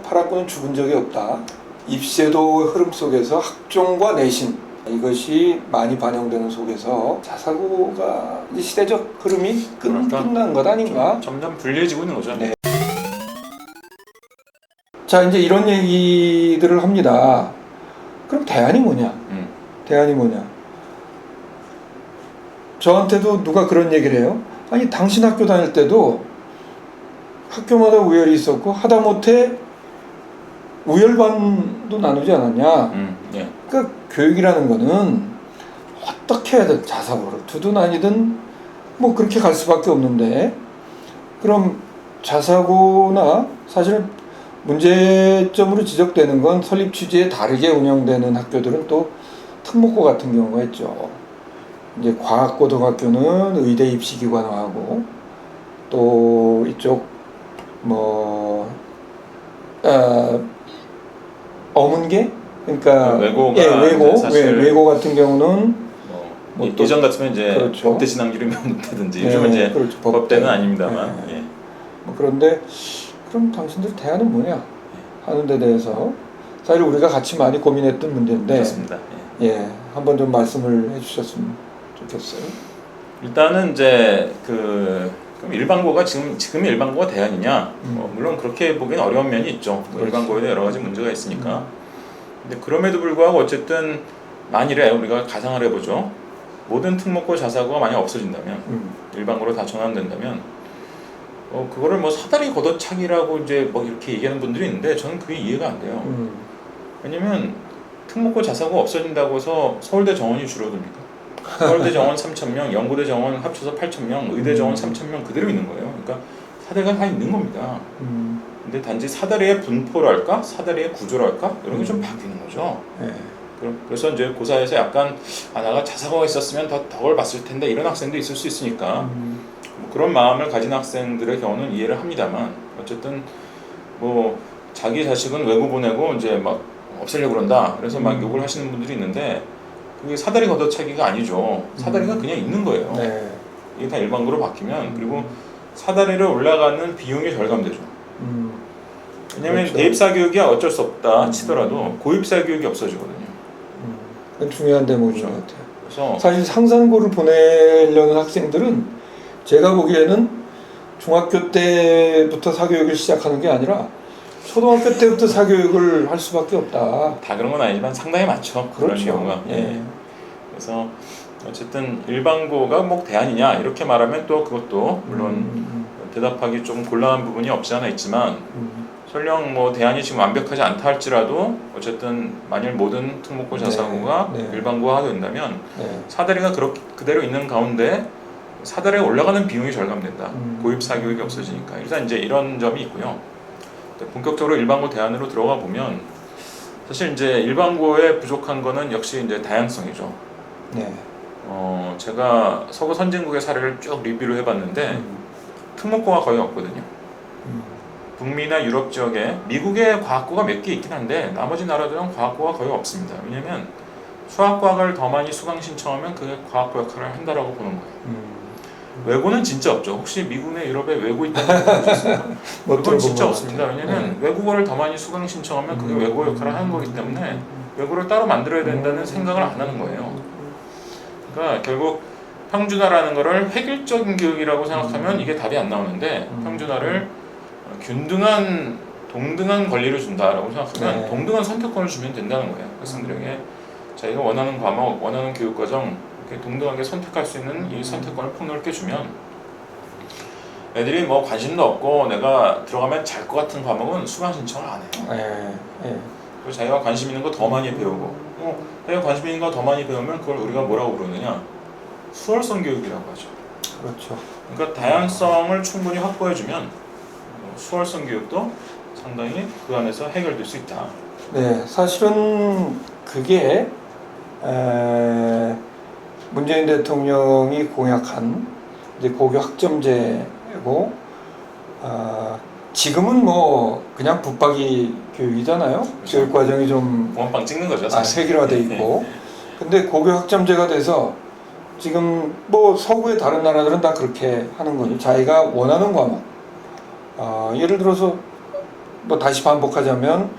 파라군은 죽은 적이 없다. 입시제도 흐름 속에서 학종과 내신 이것이 많이 반영되는 속에서 자사고가 이제 시대적 흐름이 끝난 것 아닌가? 점점 불리해지고 있는 거죠. 네. 자, 이제 이런 얘기들을 합니다. 그럼 대안이 뭐냐? 대안이 뭐냐? 저한테도 누가 그런 얘기를 해요. 아니, 당신 학교 다닐 때도 학교마다 우열이 있었고 하다못해 우열반도 나누지 않았냐? 네. 그러니까 교육이라는 거는 어떻게 해야 돼? 자사고를 두든 아니든 뭐 그렇게 갈 수밖에 없는데, 그럼 자사고나 사실 문제점으로 지적되는 건 설립 취지에 다르게 운영되는 학교들은 또 특목고 같은 경우가 있죠. 이제 과학고등학교는 의대 입시기관화하고 또 이쪽 뭐 어문계, 그러니까 외고가 외고 같은 경우는 뭐 예전 같으면 이제 그렇죠. 법대 진학률이 높다든지 요즘은 이제 그렇죠. 법대는 아닙니다만. 네. 뭐 그런데 그럼 당신들 대안은 뭐냐 하는 데 대해서 사실 우리가 같이 많이 고민했던 문제인데, 그렇습니다. 한번 좀 말씀을 해주셨으면 좋겠어요. 일단은 이제 그럼 일반고가 지금 일반고가 대안이냐? 물론 그렇게 보기는 어려운 면이 있죠. 일반고에도 여러 가지 문제가 있으니까. 근데 그럼에도 불구하고 어쨌든 만일에 우리가 가상을 해보죠. 모든 특목고 자사고가 만약 없어진다면, 일반고로 다 전환된다면, 그거를 뭐 사다리 걷어차기라고 이제 뭐 이렇게 얘기하는 분들이 있는데 저는 그게 이해가 안 돼요. 왜냐면 특목고 자사고 없어진다고 해서 서울대 정원이 줄어듭니까? 서울대 정원 3,000명, 연고대 정원 합쳐서 8,000명, 의대 정원 3,000명 그대로 있는 거예요. 그러니까 사대가 다 있는 겁니다. 근데 단지 사다리의 분포랄까, 사다리의 구조랄까 이런 게 좀 바뀌는 거죠. 그래서 이제 고사에서 약간 내가 자사고가 있었으면 더 봤을 텐데 이런 학생도 있을 수 있으니까 뭐 그런 마음을 가진 학생들의 경우는 이해를 합니다만, 어쨌든 뭐 자기 자식은 외고 보내고 이제 막 없애려고 그런다 그래서 막 욕을 하시는 분들이 있는데, 그게 사다리 걷어차기가 아니죠. 사다리가 그냥 있는 거예요. 이게 다 일반고로 바뀌면, 그리고 사다리를 올라가는 비용이 절감되죠. 왜냐면 그렇죠. 대입사 교육이 어쩔 수 없다 치더라도 고입사 교육이 없어지거든요. 그건 중요한 대목인 것 같아요. 그래서 사실 상산고를 보내려는 학생들은 제가 보기에는 중학교 때부터 사교육을 시작하는 게 아니라 초등학교 때부터 사교육을 할 수밖에 없다. 다 그런 건 아니지만 상당히 많죠. 그렇죠. 그런 경우가. 그래서 어쨌든 일반고가 뭐 대안이냐 이렇게 말하면 또 그것도 물론 대답하기 좀 곤란한 부분이 없지 않아 있지만, 설령 뭐 대안이 지금 완벽하지 않다 할지라도 어쨌든 만일 모든 특목고 자사고가 일반고화가 된다면 사다리가 그대로 있는 가운데 사다리에 올라가는 비용이 절감된다. 고입 사교육이 없어지니까. 일단 이제 이런 점이 있고요. 본격적으로 일반고 대안으로 들어가 보면 사실 이제 일반고에 부족한 거는 역시 이제 다양성이죠. 제가 서구 선진국의 사례를 쭉 리뷰를 해봤는데 특목고가 거의 없거든요. 북미나 유럽 지역에 미국의 과학고가 몇 개 있긴 한데 나머지 나라들은 과학고가 거의 없습니다. 왜냐하면 수학과학을 더 많이 수강 신청하면 그게 과학고 역할을 한다라고 보는 거예요. 외고는 진짜 없죠. 혹시 미국이나 유럽에 외고 있다는 거 보셨습니까? 그건 진짜 없습니다. 왜냐하면 외국어를 더 많이 수강 신청하면 그게 외고 역할을 하는 거기 때문에 외고를 따로 만들어야 된다는 생각을 안 하는 거예요. 그러니까 결국 평준화라는 거를 획일적인 교육이라고 생각하면 이게 답이 안 나오는데, 평준화를 균등한 동등한 권리를 준다라고 생각하면 동등한 선택권을 주면 된다는 거예요. 학생들에게 자기가 원하는 과목, 원하는 교육과정 이렇게 동등하게 선택할 수 있는 이 선택권을 폭넓게 주면, 애들이 뭐 관심도 없고 내가 들어가면 잘 것 같은 과목은 수강 신청을 안 해요. 그리고 자기가 관심 있는 거 더 많이 배우고, 자기가 관심 있는 거 더 많이 배우면 그걸 우리가 뭐라고 부르느냐, 수월성 교육이라고 하죠. 그렇죠. 그러니까 다양성을 충분히 확보해주면 수월성 교육도 상당히 그 안에서 해결될 수 있다. 사실은 그게 문재인 대통령이 공약한 이제 고교 학점제고, 지금은 뭐 그냥 붙박이 교육이잖아요. 그렇죠. 교육 과정이 좀 붕어빵 찍는 거죠, 사실. 세계화돼 있고. 근데 고교 학점제가 돼서 지금 뭐 서구의 다른 나라들은 다 그렇게 하는 거죠. 자기가 원하는 과목. 예를 들어서 뭐 다시 반복하자면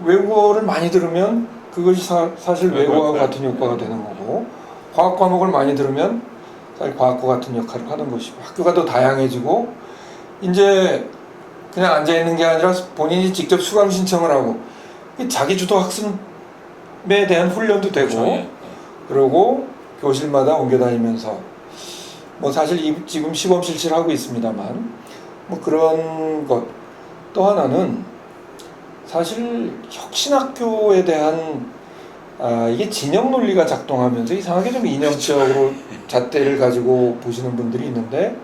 외국어를 많이 들으면 그것이 사실 외국어와 같은 효과가 되는 거고, 과학 과목을 많이 들으면 사실 과학과 같은 역할을 하는 것이고, 학교가 더 다양해지고 이제 그냥 앉아 있는 게 아니라 본인이 직접 수강 신청을 하고 자기 주도 학습에 대한 훈련도 되고, 그렇죠. 예. 그리고 교실마다 옮겨 다니면서 뭐 사실 지금 시범 실시를 하고 있습니다만 뭐 그런 것. 또 하나는 사실 혁신학교에 대한 이게 진영 논리가 작동하면서 이상하게 좀 이념적으로 잣대를 가지고 보시는 분들이 있는데,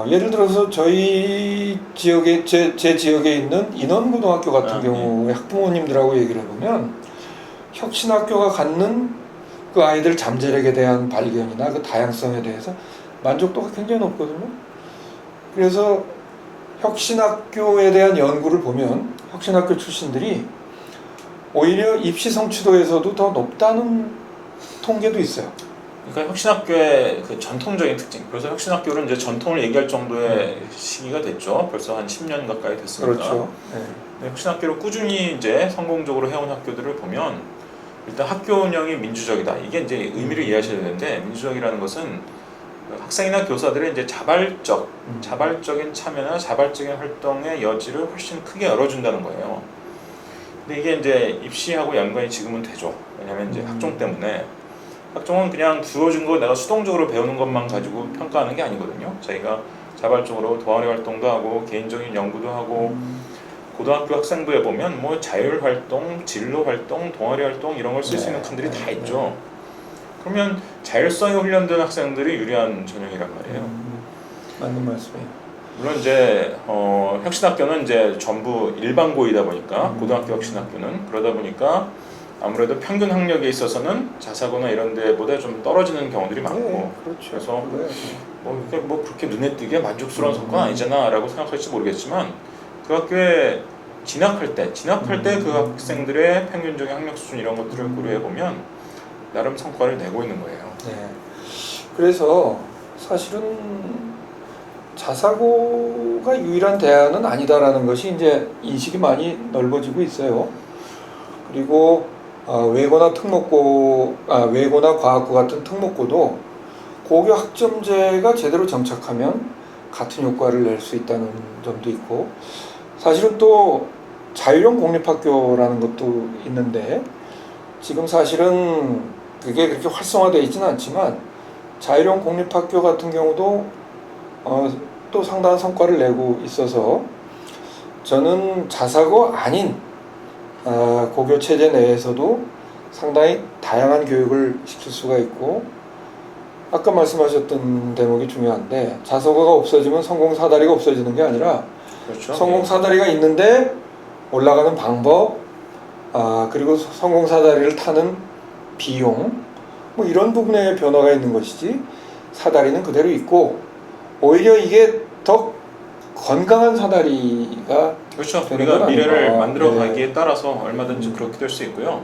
예를 들어서 저희 지역에 제 지역에 있는 인원고등학교 같은 경우에 학부모님들하고 얘기를 해보면 혁신학교가 갖는 그 아이들 잠재력에 대한 발견이나 그 다양성에 대해서 만족도가 굉장히 높거든요. 그래서 혁신학교에 대한 연구를 보면 혁신학교 출신들이 오히려 입시 성취도에서도 더 높다는 통계도 있어요. 그러니까 혁신학교의 그 전통적인 특징. 그래서 혁신학교는 이제 전통을 얘기할 정도의 시기가 됐죠. 벌써 한 10년 가까이 됐으니까. 그렇죠. 네. 혁신학교를 꾸준히 이제 성공적으로 해온 학교들을 보면 일단 학교 운영이 민주적이다. 이게 이제 의미를 이해하셔야 되는데, 민주적이라는 것은 학생이나 교사들의 이제 자발적인 참여나 자발적인 활동의 여지를 훨씬 크게 열어준다는 거예요. 근데 이게 이제 입시하고 연관이 지금은 되죠. 왜냐하면 이제 학종 때문에, 학종은 그냥 주어진 거 내가 수동적으로 배우는 것만 가지고 평가하는 게 아니거든요. 자기가 자발적으로 동아리 활동도 하고 개인적인 연구도 하고, 고등학교 학생부에 보면 뭐 자율 활동, 진로 활동, 동아리 활동 이런 걸 쓸 수 있는 칸들이 다 있죠. 그러면 자율성이 훈련된 학생들이 유리한 전형이란 말이에요. 맞는 말씀이에요. 물론 이제 혁신학교는 이제 전부 일반고이다 보니까, 고등학교 혁신학교는 그러다 보니까 아무래도 평균 학력에 있어서는 자사고나 이런 데보다 좀 떨어지는 경우들이 많고, 네, 그렇죠. 그래서 이게 뭐 그렇게 눈에 띄게 만족스러운 성과는 아니잖아라고 생각할지 모르겠지만, 그 학교에 진학할 때 그 학생들의 평균적인 학력 수준 이런 것들을 고려해 보면 나름 성과를 내고 있는 거예요. 네. 그래서 사실은 자사고가 유일한 대안은 아니다라는 것이 이제 인식이 많이 넓어지고 있어요. 그리고 외고나 외고나 과학고 같은 특목고도 고교 학점제가 제대로 정착하면 같은 효과를 낼 수 있다는 점도 있고, 사실은 또 자율형 공립학교라는 것도 있는데, 지금 사실은 그게 그렇게 활성화되어 있지는 않지만 자율형 공립학교 같은 경우도 또 상당한 성과를 내고 있어서, 저는 자사고 아닌 고교 체제 내에서도 상당히 다양한 교육을 시킬 수가 있고, 아까 말씀하셨던 대목이 중요한데, 자사고가 없어지면 성공사다리가 없어지는 게 아니라, 그렇죠. 성공사다리가 있는데 올라가는 방법, 그리고 성공사다리를 타는 비용, 뭐 이런 부분에 변화가 있는 것이지, 사다리는 그대로 있고 오히려 이게 더 건강한 사다리가 그렇죠. 되는 우리가 건 미래를 아닌가. 만들어 네. 가기에 따라서 얼마든지 그렇게 될 수 있고요.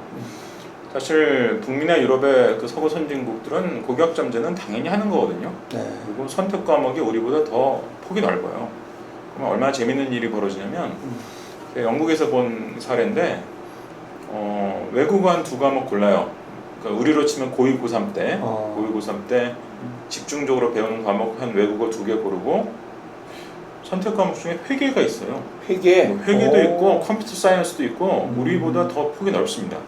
사실 북미나 유럽의 그 서구 선진국들은 고교학점제는 당연히 하는 거거든요. 네. 그리고 선택 과목이 우리보다 더 폭이 넓어요. 그러면 얼마나 재밌는 일이 벌어지냐면, 영국에서 본 사례인데, 외국어 한 2과목 골라요. 그러니까 우리로 치면 고2, 고3 때, 고2, 고3 때 집중적으로 배우는 과목 한 외국어 2개 고르고, 선택 과목 중에 회계가 있어요. 회계도 있고 컴퓨터 사이언스도 있고 우리보다 더 폭이 넓습니다.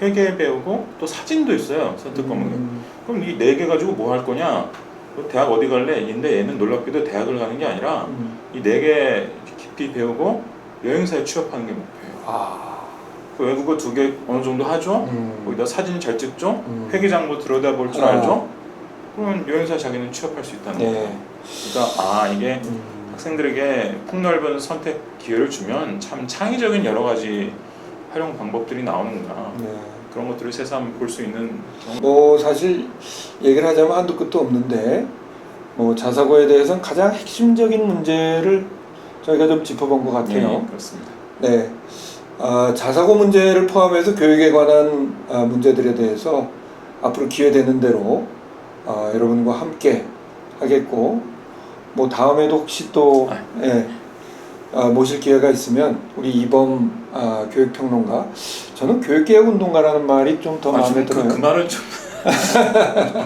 회계 배우고 또 사진도 있어요. 선택 과목에. 그럼 이 4개 가지고 뭐 할 거냐? 대학 어디 갈래? 근데 얘는 놀랍게도 대학을 가는 게 아니라 이 4개 깊이 배우고 여행사에 취업하는 게 목표예요. 그 외국어 2개 어느 정도 하죠? 거기다 사진 잘 찍죠? 회계 장부 들여다볼 줄 알죠? 그러면 여행사 자기는 취업할 수 있다는 거예요. 그러니까 이게 학생들에게 폭넓은 선택 기회를 주면 참 창의적인 여러 가지 활용 방법들이 나오는구나. 그런 것들을 새삼 볼 수 있는 뭐 사실 얘기를 하자면 한도 끝도 없는데, 뭐 자사고에 대해서는 가장 핵심적인 문제를 저희가 좀 짚어본 것 같아요. 네, 그렇습니다. 네, 자사고 문제를 포함해서 교육에 관한 문제들에 대해서 앞으로 기회 되는 대로 여러분과 함께 하겠고, 뭐 다음에도 혹시 또 모실 기회가 있으면 우리 이범 교육평론가, 저는 교육개혁운동가라는 말이 좀 더 마음에 들어요. 그 말을 좀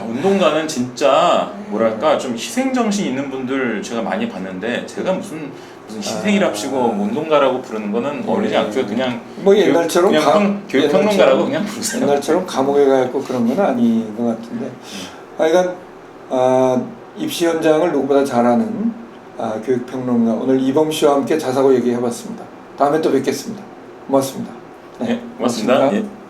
운동가는 진짜 뭐랄까 좀 희생정신 있는 분들 제가 많이 봤는데 제가 무슨 희생이랍시고 운동가라고 부르는 거는 어울리지 않고요. 그냥 뭐 옛날처럼 교육평론가라고 그냥 부르세요. 옛날처럼 감옥에 가 있고 그런 건 아닌 것 같은데, 하여간 입시 현장을 누구보다 잘 아는 교육평론가, 오늘 이범 씨와 함께 자사고 얘기해봤습니다. 다음에 또 뵙겠습니다. 고맙습니다. 네, 고맙습니다. 예.